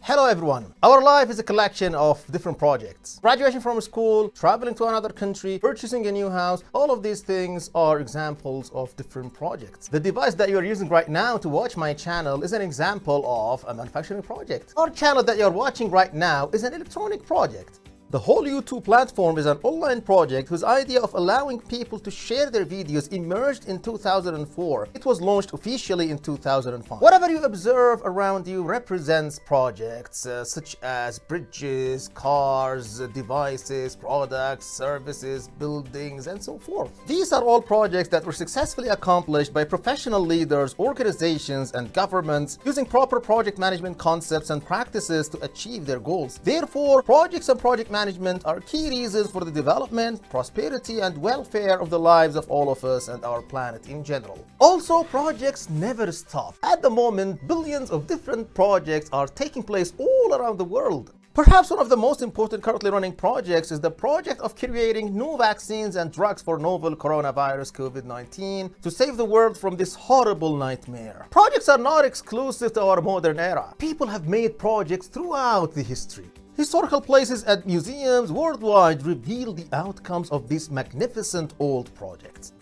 Hello everyone. Our life is a collection of different projects. Graduation from school, traveling to another country, purchasing a new house, all of these things are examples of different projects. The device that you're using right now to watch my channel is an example of a manufacturing project. Our channel that you're watching right now is an electronic project. The whole YouTube platform is an online project whose idea of allowing people to share their videos emerged in 2004. It was launched officially in 2005. Whatever you observe around you represents projects such as bridges, cars, devices, products, services, buildings, and so forth. These are all projects that were successfully accomplished by professional leaders, organizations, and governments using proper project management concepts and practices to achieve their goals. Therefore, projects and project management are key reasons for the development, prosperity, and welfare of the lives of all of us and our planet in general. Also, projects never stop. At the moment, billions of different projects are taking place all around the world. Perhaps one of the most important currently running projects is the project of creating new vaccines and drugs for novel coronavirus COVID-19 to save the world from this horrible nightmare. Projects are not exclusive to our modern era. People have made projects throughout the history. Historical places and museums worldwide reveal the outcomes of these magnificent old projects.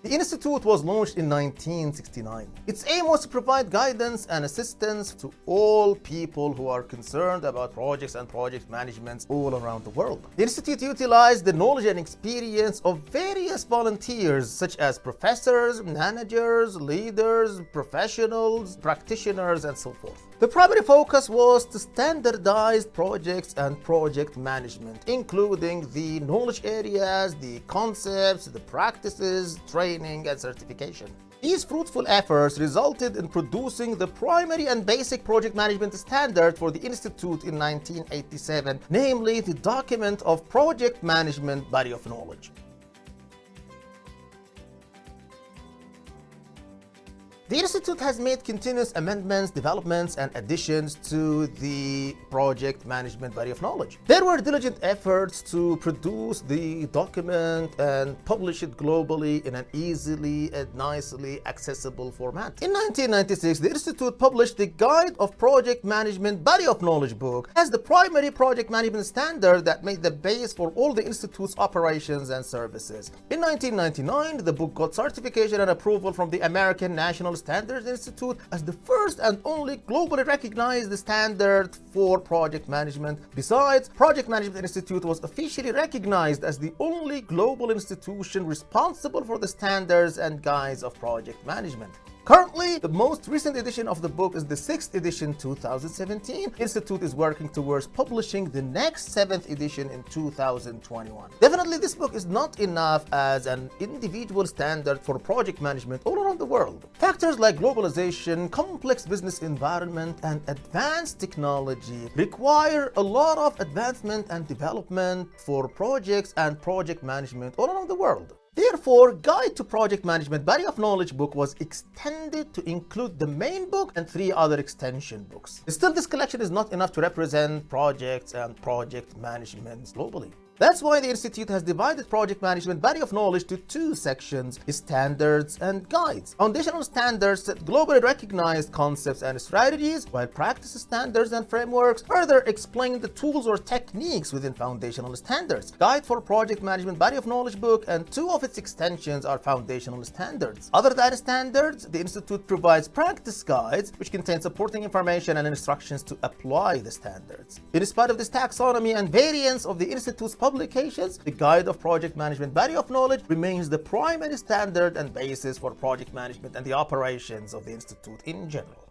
The Institute was launched in 1969. Its aim was to provide guidance and assistance to all people who are concerned about projects and project management all around the world. The Institute utilized the knowledge and experience of various volunteers such as professors, managers, leaders, professionals, practitioners, and so forth. The primary focus was to standardize projects and project management, including the knowledge areas, the concepts, the practices, training, and certification. These fruitful efforts resulted in producing the primary and basic project management standard for the Institute in 1987, namely the Document of Project Management Body of Knowledge. The Institute has made continuous amendments, developments, and additions to the project management body of knowledge. There were diligent efforts to produce the document and publish it globally in an easily and nicely accessible format. In 1996, the Institute published the Guide of Project Management Body of Knowledge book as the primary project management standard that made the base for all the Institute's operations and services. In 1999, the book got certification and approval from the American National Standards Institute as the first and only globally recognized standard for project management. Besides, Project Management Institute was officially recognized as the only global institution responsible for the standards and guides of project management. Currently, the most recent edition of the book is the 6th edition 2017. Institute is working towards publishing the next 7th edition in 2021. Definitely, this book is not enough as an individual standard for project management all around the world. Factors like globalization, complex business environment, and advanced technology require a lot of advancement and development for projects and project management all around the world. Therefore, Guide to Project Management Body of Knowledge book was extended to include the main book and 3 other extension books. Still, this collection is not enough to represent projects and project management globally. That's why the Institute has divided project management body of knowledge to 2 sections, standards and guides. Foundational standards set globally recognized concepts and strategies, while practice standards and frameworks further explain the tools or techniques within foundational standards. Guide for Project Management Body of Knowledge book and 2 of its extensions are foundational standards. Other than standards, the Institute provides practice guides, which contain supporting information and instructions to apply the standards. In spite of this taxonomy and variance of the Institute's publications, the Guide of Project Management Body of Knowledge remains the primary standard and basis for project management and the operations of the Institute in general.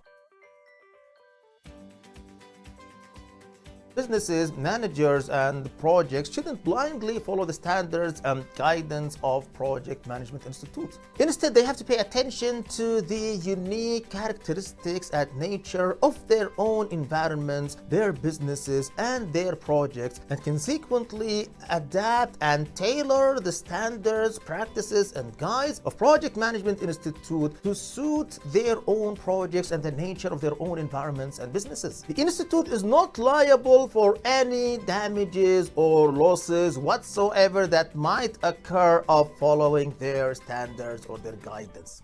Businesses, managers, and projects shouldn't blindly follow the standards and guidance of Project Management Institute. Instead, they have to pay attention to the unique characteristics and nature of their own environments, their businesses, and their projects, and consequently adapt and tailor the standards, practices, and guides of Project Management Institute to suit their own projects and the nature of their own environments and businesses. The Institute is not liable responsible for any damages or losses whatsoever that might occur of following their standards or their guidance.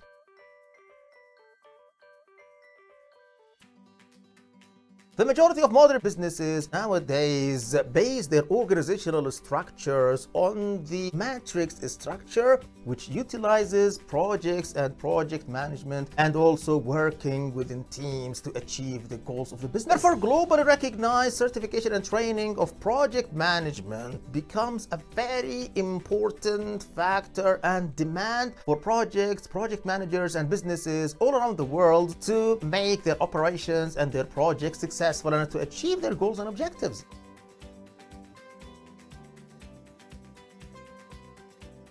The majority of modern businesses nowadays base their organizational structures on the matrix structure, which utilizes projects and project management and also working within teams to achieve the goals of the business. Therefore, globally recognized certification and training of project management becomes a very important factor and demand for projects, project managers, and businesses all around the world to make their operations and their projects successful and to achieve their goals and objectives.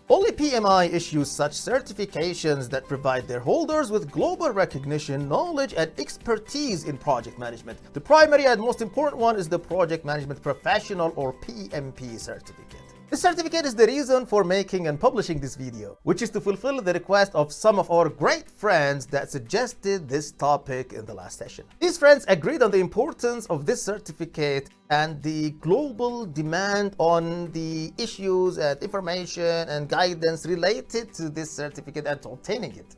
Only PMI issues such certifications that provide their holders with global recognition, knowledge, and expertise in project management. The primary and most important one is the Project Management Professional or PMP certificate. This certificate is the reason for making and publishing this video, which is to fulfill the request of some of our great friends that suggested this topic in the last session. These friends agreed on the importance of this certificate and the global demand on the issues and information and guidance related to this certificate and to obtaining it.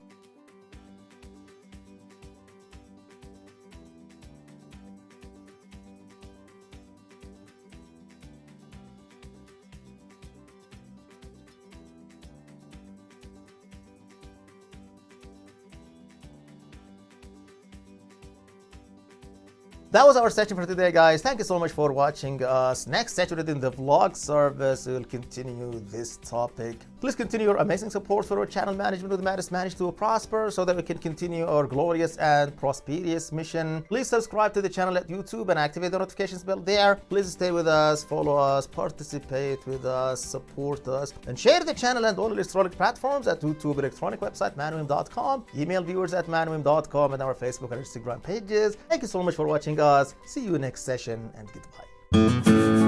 That was our session for today, guys. Thank you so much for watching us. Next Saturday in the vlog service, we'll continue this topic. Please continue your amazing support for our channel Management with Maris Manage to Prosper so that we can continue our glorious and prosperous mission. Please subscribe to the channel at YouTube and activate the notifications bell there. Please stay with us, follow us, participate with us, support us, and share the channel and all electronic platforms at YouTube, electronic website, manwim.com, email viewers at manwim.com, and our Facebook and Instagram pages. Thank you so much for watching us. See you next session and goodbye.